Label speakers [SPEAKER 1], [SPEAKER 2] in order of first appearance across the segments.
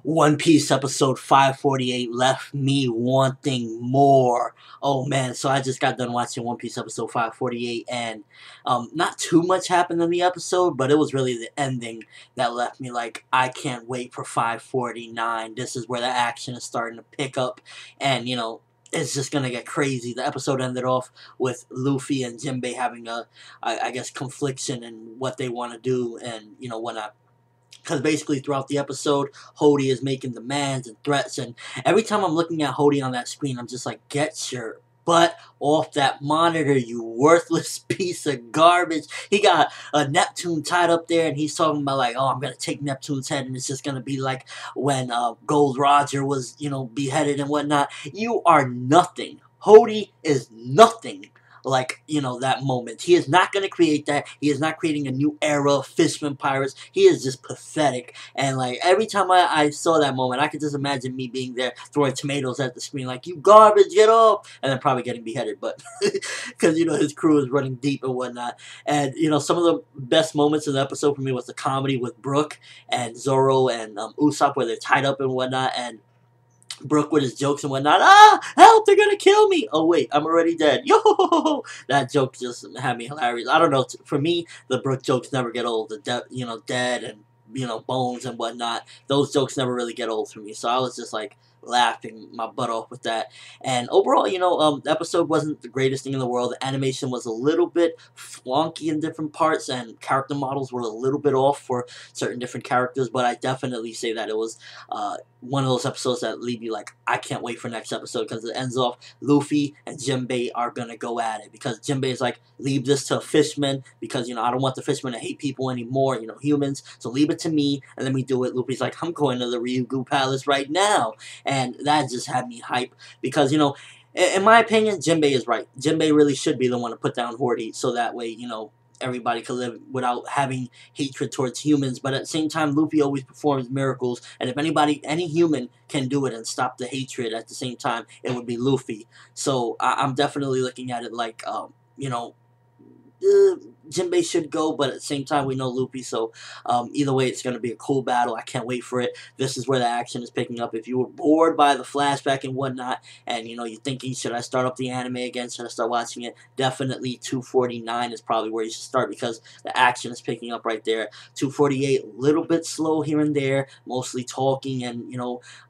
[SPEAKER 1] One Piece episode 548 left me wanting more. Oh man, so I just got done watching One Piece episode 548, and not too much happened in the episode, but it was really the ending that left me like, I can't wait for 549. This is where the action is starting to pick up, and it's just gonna get crazy. The episode ended off with Luffy and Jinbei having I guess, confliction in what they want to do, and whatnot. Because basically throughout the episode, Hody is making demands and threats, and every time I'm looking at Hody on that screen, I'm just like, get your butt off that monitor, you worthless piece of garbage. He got a Neptune tied up there, and he's talking about like, oh, I'm going to take Neptune's head, and it's just going to be like when Gold Roger was, beheaded and whatnot. You are nothing. Hody is nothing like, that moment. He is not going to create that. He is not creating a new era of fisherman pirates. He is just pathetic. And, like, every time I saw that moment, I could just imagine me being there throwing tomatoes at the screen like, you garbage, get off! And then probably getting beheaded, but because, his crew is running deep and whatnot. And, some of the best moments in the episode for me was the comedy with Brook and Zoro and Usopp, where they're tied up and whatnot, and Brook with his jokes and whatnot. Ah, help! They're gonna kill me. Oh wait, I'm already dead. Yo, that joke just had me hilarious. I don't know. For me, the Brook jokes never get old. The dead and bones and whatnot. Those jokes never really get old for me. So I was just like laughing my butt off with that. And overall, the episode wasn't the greatest thing in the world. The animation was a little bit flonky in different parts, and character models were a little bit off for certain different characters. But I definitely say that it was one of those episodes that leave you like, I can't wait for next episode, because it ends off Luffy and Jinbei are gonna go at it, because Jinbei is like, leave this to fishmen, because I don't want the fishmen to hate people anymore, humans, so leave it to me and let me do it. Luffy's like, I'm going to the Ryugu Palace right now, and that just had me hype, because in my opinion, Jinbei is right. Jinbei really should be the one to put down Hody, so that way everybody could live without having hatred towards humans. But at the same time, Luffy always performs miracles, and if any human can do it and stop the hatred at the same time, it would be Luffy. So I'm definitely looking at it like, Jinbei should go, but at the same time, we know Luffy, so either way, it's going to be a cool battle. I can't wait for it. This is where the action is picking up. If you were bored by the flashback and whatnot, and you're thinking, should I start up the anime again? Should I start watching it? Definitely 249 is probably where you should start, because the action is picking up right there. 248, a little bit slow here and there, mostly talking and,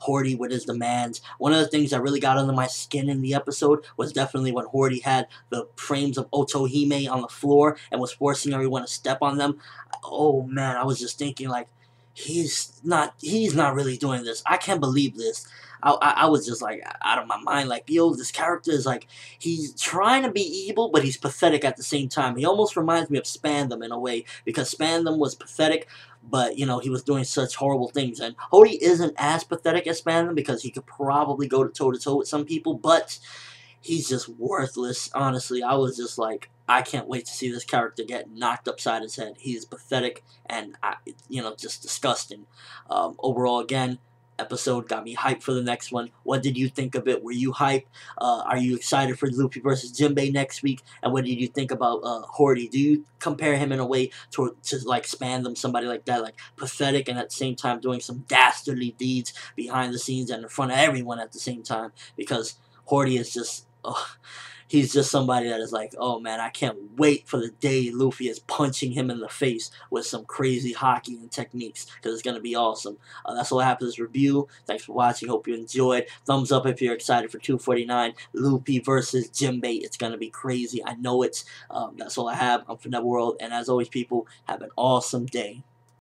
[SPEAKER 1] Hody with his demands. One of the things that really got under my skin in the episode was definitely when Hody had the frames of Otohime on the floor and was forcing everyone to step on them. Oh man, I was just thinking like, he's not really doing this. I can't believe this. I was just like out of my mind, like, yo, this character is like, he's trying to be evil, but he's pathetic at the same time. He almost reminds me of Spandam in a way, because Spandam was pathetic, but he was doing such horrible things. And Hody isn't as pathetic as Spandam, because he could probably go toe to toe with some people, but he's just worthless. Honestly, I was just like, I can't wait to see this character get knocked upside his head. He's pathetic and, just disgusting. Overall, again, episode got me hyped for the next one. What did you think of it? Were you hyped? Are you excited for Luffy versus Jinbei next week? And what did you think about Hody? Do you compare him in a way to like Spandam, somebody like that, like pathetic and at the same time doing some dastardly deeds behind the scenes and in front of everyone at the same time? Because Hody is just, he's just somebody that is like, oh man, I can't wait for the day Luffy is punching him in the face with some crazy hockey and techniques, because it's going to be awesome. That's all I have for this review. Thanks for watching. Hope you enjoyed. Thumbs up if you're excited for 249. Luffy versus Jinbei. It's going to be crazy. I know it's. That's all I have. I'm ForneverWorld, and as always, people, have an awesome day.